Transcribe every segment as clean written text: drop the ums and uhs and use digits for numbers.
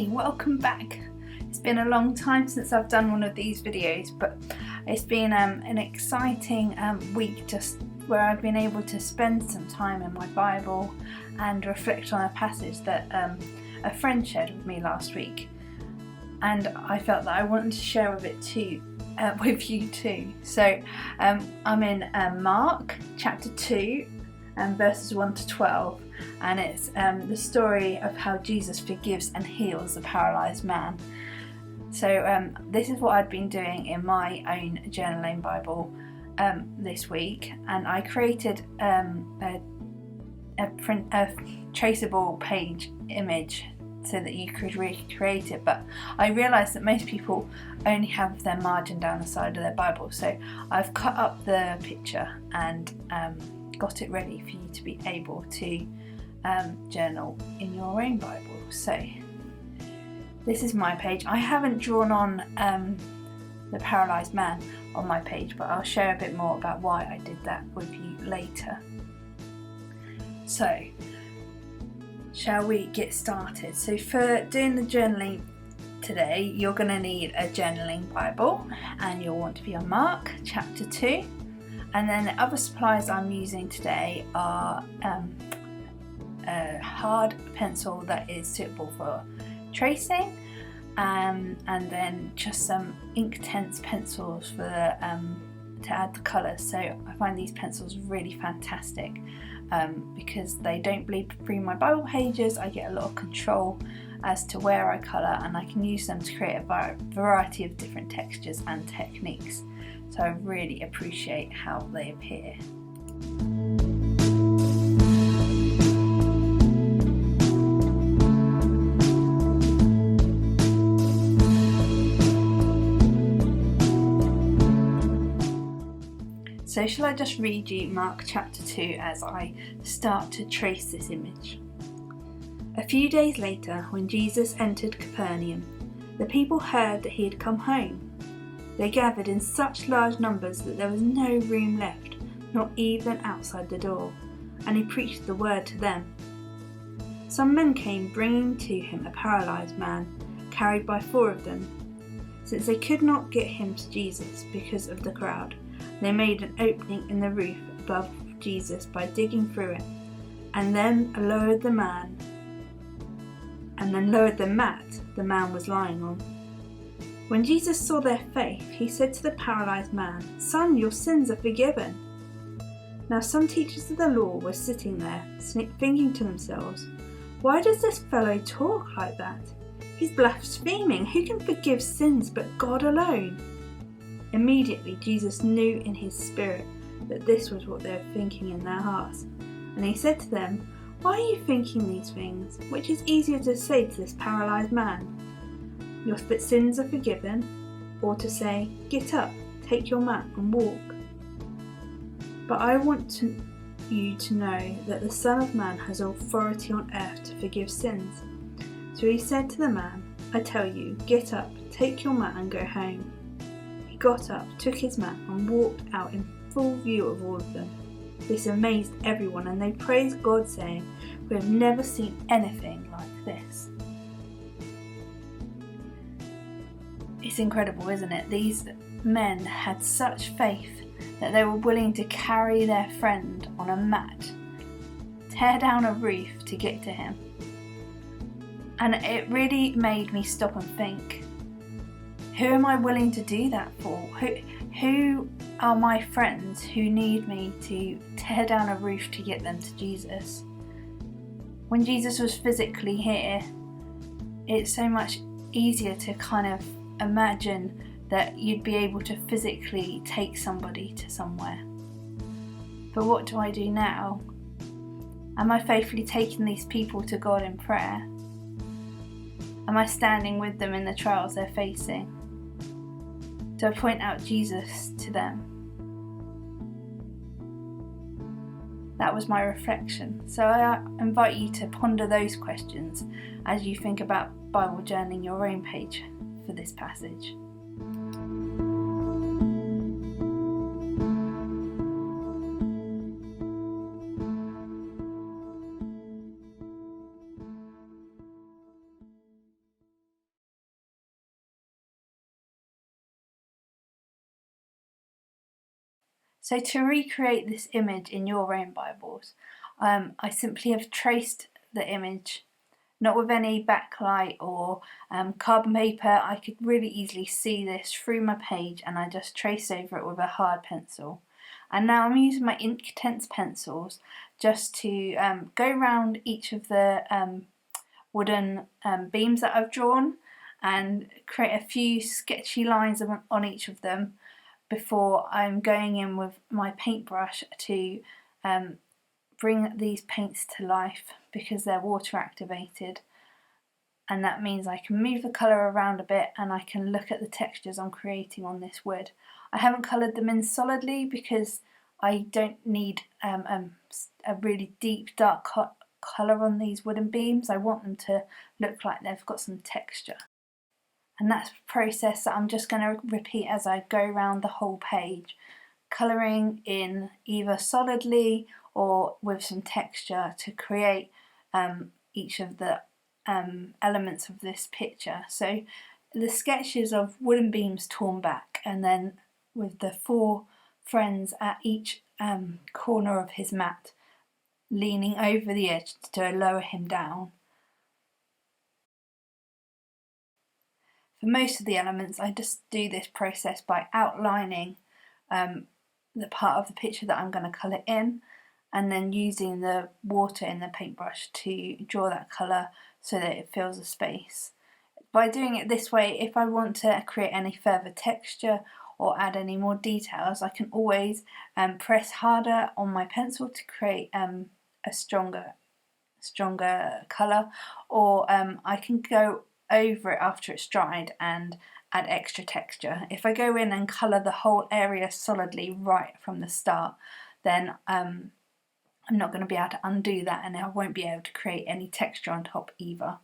Hey, welcome back. It's been a long time since I've done one of these videos, but it's been an exciting week just where I've been able to spend some time in my Bible and reflect on a passage that a friend shared with me last week, and I felt that I wanted to share with you too. So I'm in Mark chapter 2 and verses 1 to 12, and it's the story of how Jesus forgives and heals the paralysed man. So this is what I'd been doing in my own journaling Bible this week, and I created a traceable page image so that you could recreate it, but I realised that most people only have their margin down the side of their Bible, so I've cut up the picture and got it ready for you to be able to journal in your own Bible. So this is my page. I haven't drawn on the paralysed man on my page, but I'll share a bit more about why I did that with you later. So shall we get started? So for doing the journaling today, you're going to need a journaling Bible, and you'll want to be on Mark chapter 2. And then the other supplies I'm using today are a hard pencil that is suitable for tracing, and then just some Inktense pencils for to add the colours. So I find these pencils really fantastic because they don't bleed through my Bible pages. I get a lot of control as to where I colour, and I can use them to create a variety of different textures and techniques. So I really appreciate how they appear. So shall I just read you Mark chapter 2 as I start to trace this image? A few days later, when Jesus entered Capernaum, the people heard that he had come home. They gathered in such large numbers that there was no room left, not even outside the door, and he preached the word to them. Some men came bringing to him a paralysed man, carried by 4 of them. Since they could not get him to Jesus because of the crowd, they made an opening in the roof above Jesus by digging through it, and then lowered the mat the man was lying on. When Jesus saw their faith, he said to the paralysed man, "Son, your sins are forgiven." Now some teachers of the law were sitting there, thinking to themselves, "Why does this fellow talk like that? He's blaspheming. Who can forgive sins but God alone?" Immediately Jesus knew in his spirit that this was what they were thinking in their hearts, and he said to them, "Why are you thinking these things? Which is easier to say to this paralysed man, 'Your sins are forgiven,' or to say, 'Get up, take your mat and walk'? But I want you to know that the Son of Man has authority on earth to forgive sins." So he said to the man, "I tell you, get up, take your mat and go home." He got up, took his mat and walked out in full view of all of them. This amazed everyone, and they praised God, saying, "We have never seen anything like this." It's incredible, isn't it? These men had such faith that they were willing to carry their friend on a mat, tear down a roof to get to him. And it really made me stop and think, who am I willing to do that for? Who are my friends who need me to tear down a roof to get them to Jesus? When Jesus was physically here, it's so much easier to kind of imagine that you'd be able to physically take somebody to somewhere. But what do I do now? Am I faithfully taking these people to God in prayer? Am I standing with them in the trials they're facing? Do I point out Jesus to them? That was my reflection. So I invite you to ponder those questions as you think about Bible journaling your own page for this passage. So to recreate this image in your own Bibles, I simply have traced the image, not with any backlight or carbon paper. I could really easily see this through my page, and I just traced over it with a hard pencil. And now I'm using my Inktense pencils just to go around each of the wooden beams that I've drawn and create a few sketchy lines on each of them before I'm going in with my paintbrush to bring these paints to life, because they're water activated, and that means I can move the colour around a bit and I can look at the textures I'm creating on this wood. I haven't coloured them in solidly because I don't need a really deep dark colour on these wooden beams. I want them to look like they've got some texture. And that's a process that I'm just going to repeat as I go around the whole page, colouring in either solidly or with some texture to create each of the elements of this picture. So the sketches of wooden beams torn back, and then with the 4 friends at each corner of his mat leaning over the edge to lower him down. For most of the elements, I just do this process by outlining the part of the picture that I'm going to colour in, and then using the water in the paintbrush to draw that colour so that it fills the space. By doing it this way, if I want to create any further texture or add any more details, I can always press harder on my pencil to create a stronger colour, or I can go over it after it's dried and add extra texture. If I go in and colour the whole area solidly right from the start, then I'm not going to be able to undo that, and I won't be able to create any texture on top either.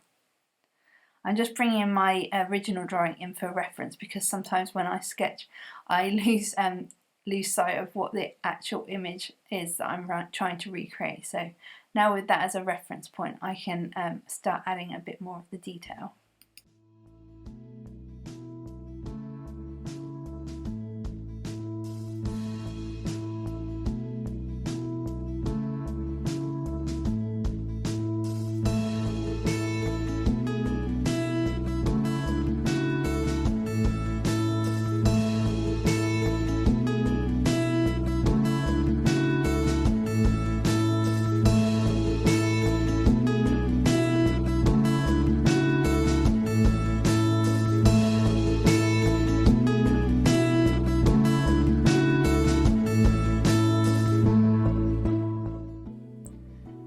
I'm just bringing in my original drawing in for reference, because sometimes when I sketch I lose sight of what the actual image is that I'm trying to recreate. So now with that as a reference point, I can start adding a bit more of the detail.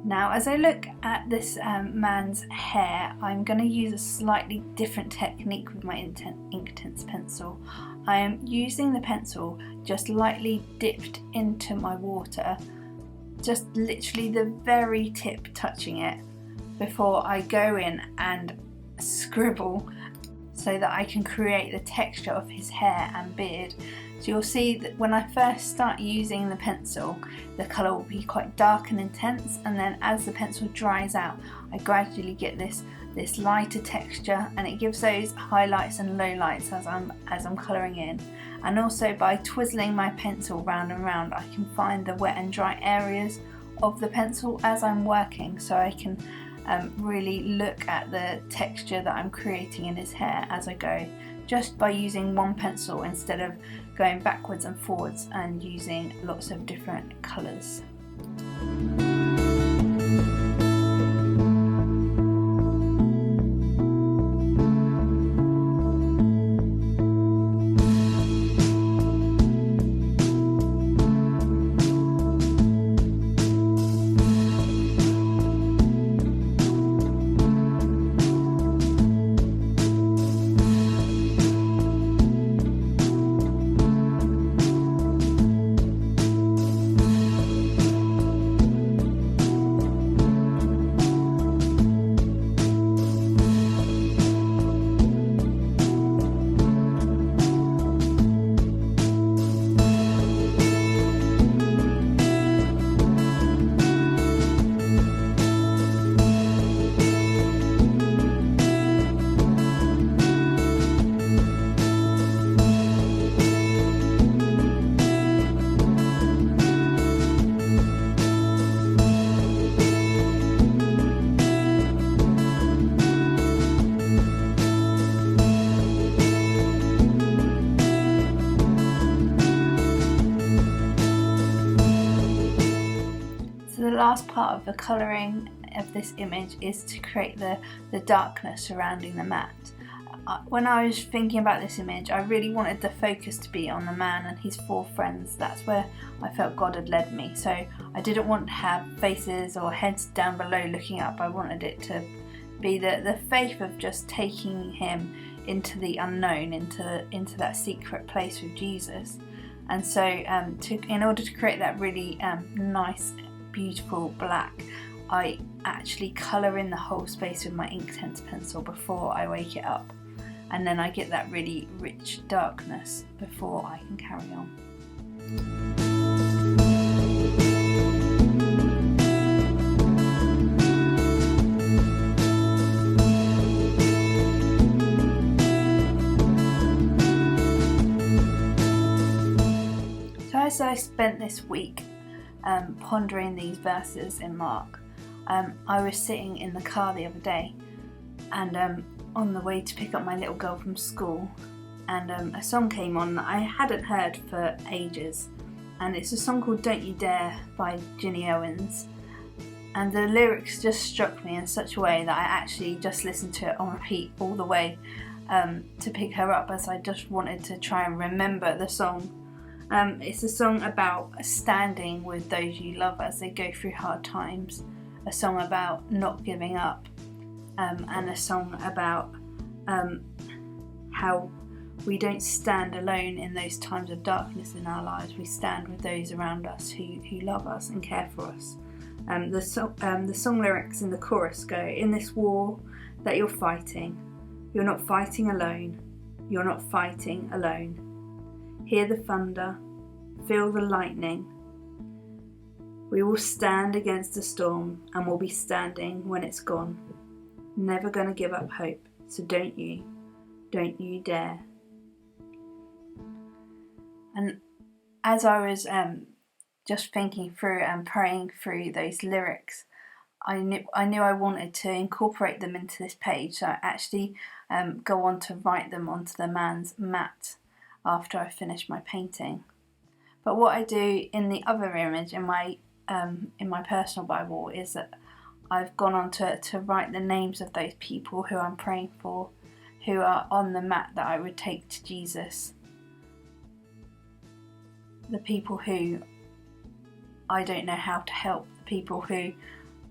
Now, as I look at this man's hair, I'm going to use a slightly different technique with my Inktense pencil. I am using the pencil just lightly dipped into my water, just literally the very tip touching it, before I go in and scribble so that I can create the texture of his hair and beard. So you'll see that when I first start using the pencil, the colour will be quite dark and intense, and then as the pencil dries out, I gradually get this lighter texture, and it gives those highlights and lowlights as I'm colouring in. And also by twizzling my pencil round and round, I can find the wet and dry areas of the pencil as I'm working, so I can really look at the texture that I'm creating in his hair as I go, just by using one pencil instead of going backwards and forwards and using lots of different colours. the last part of the colouring of this image is to create the darkness surrounding the mat. When I was thinking about this image, I really wanted the focus to be on the man and his 4 friends. That's where I felt God had led me. So I didn't want to have faces or heads down below looking up. I wanted it to be the faith of just taking him into the unknown, into that secret place with Jesus. And so in order to create that really nice, beautiful black, I actually colour in the whole space with my Inktense pencil before I wake it up. And then I get that really rich darkness before I can carry on. So as I spent this week pondering these verses in Mark, I was sitting in the car the other day and on the way to pick up my little girl from school, and a song came on that I hadn't heard for ages, and it's a song called Don't You Dare by Ginny Owens, and the lyrics just struck me in such a way that I actually just listened to it on repeat all the way to pick her up, as I just wanted to try and remember the song. It's a song about standing with those you love as they go through hard times, a song about not giving up, and a song about how we don't stand alone in those times of darkness in our lives. We stand with those around us who love us and care for us. The song lyrics in the chorus go, "In this war that you're fighting, you're not fighting alone. You're not fighting alone. Hear the thunder, feel the lightning. We will stand against the storm and we'll be standing when it's gone. Never gonna give up hope, so don't you dare." And as I was just thinking through and praying through those lyrics, I knew I wanted to incorporate them into this page, so I actually go on to write them onto the man's mat after I finish my painting. But what I do in the other image in my personal Bible is that I've gone on to write the names of those people who I'm praying for, who are on the mat that I would take to Jesus. The people who I don't know how to help, the people who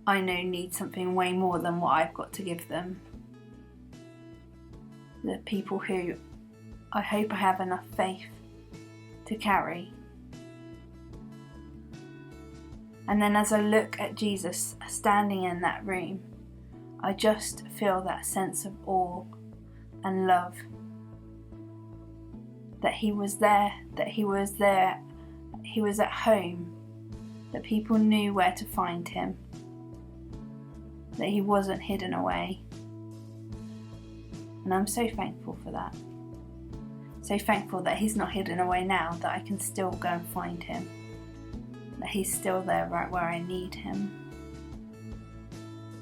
I know need something way more than what I've got to give them. The people who I hope I have enough faith to carry. And then as I look at Jesus standing in that room, I just feel that sense of awe and love. That he was there, he was at home, that people knew where to find him, that he wasn't hidden away. And I'm so thankful for that. So thankful that he's not hidden away now, that I can still go and find him. That he's still there right where I need him.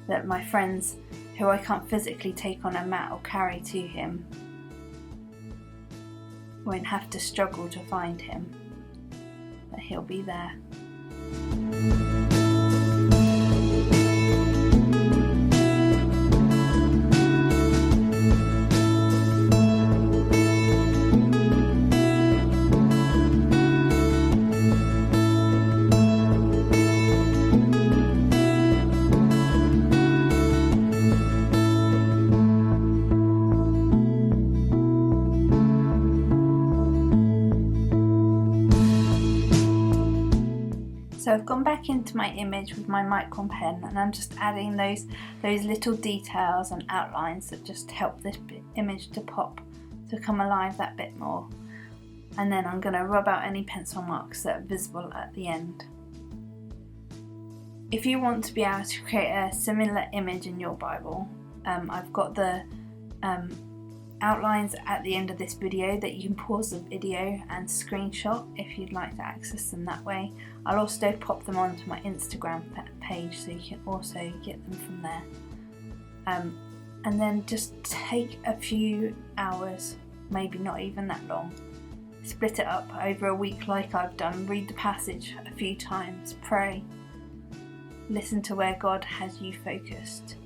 That my friends who I can't physically take on a mat or carry to him won't have to struggle to find him. That he'll be there. So I've gone back into my image with my Micron pen, and I'm just adding those little details and outlines that just help this image to pop, to come alive that bit more. And then I'm going to rub out any pencil marks that are visible at the end. If you want to be able to create a similar image in your Bible, I've got the outlines at the end of this video that you can pause the video and screenshot if you'd like to access them that way. I'll also pop them onto my Instagram page so you can also get them from there. And then just take a few hours, maybe not even that long, split it up over a week like I've done, read the passage a few times, pray, Listen to where God has you focused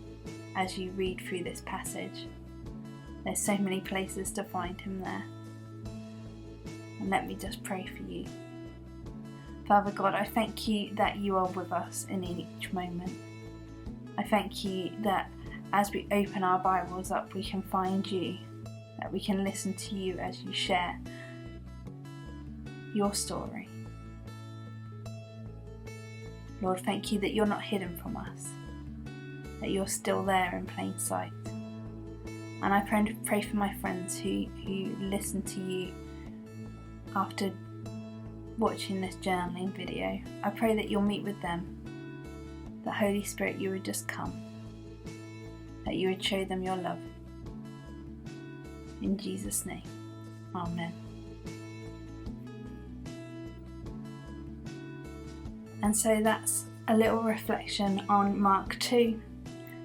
as you read through this passage. There's so many places to find him there. And let me just pray for you. Father God, I thank you that you are with us in each moment. I thank you that as we open our Bibles up, we can find you, that we can listen to you as you share your story. Lord, thank you that you're not hidden from us, that you're still there in plain sight. And I pray for my friends who listen to you after watching this journaling video. I pray that you'll meet with them, that Holy Spirit, you would just come, that you would show them your love. In Jesus' name, Amen. And so that's a little reflection on Mark 2.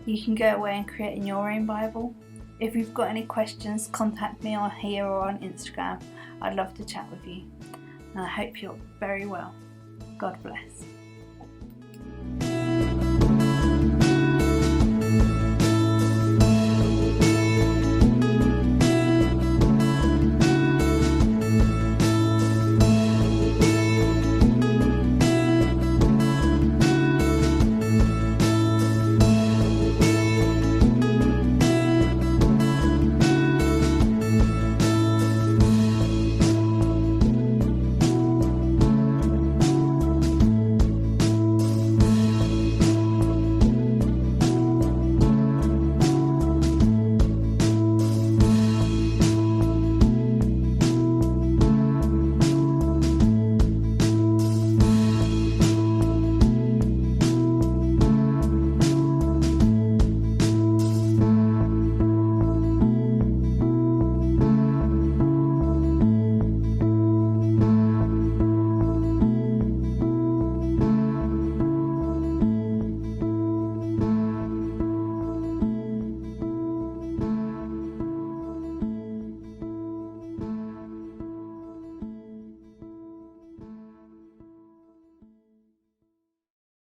You can go away and create in your own Bible. If you've got any questions, contact me on here or on Instagram. I'd love to chat with you. And I hope you're very well. God bless.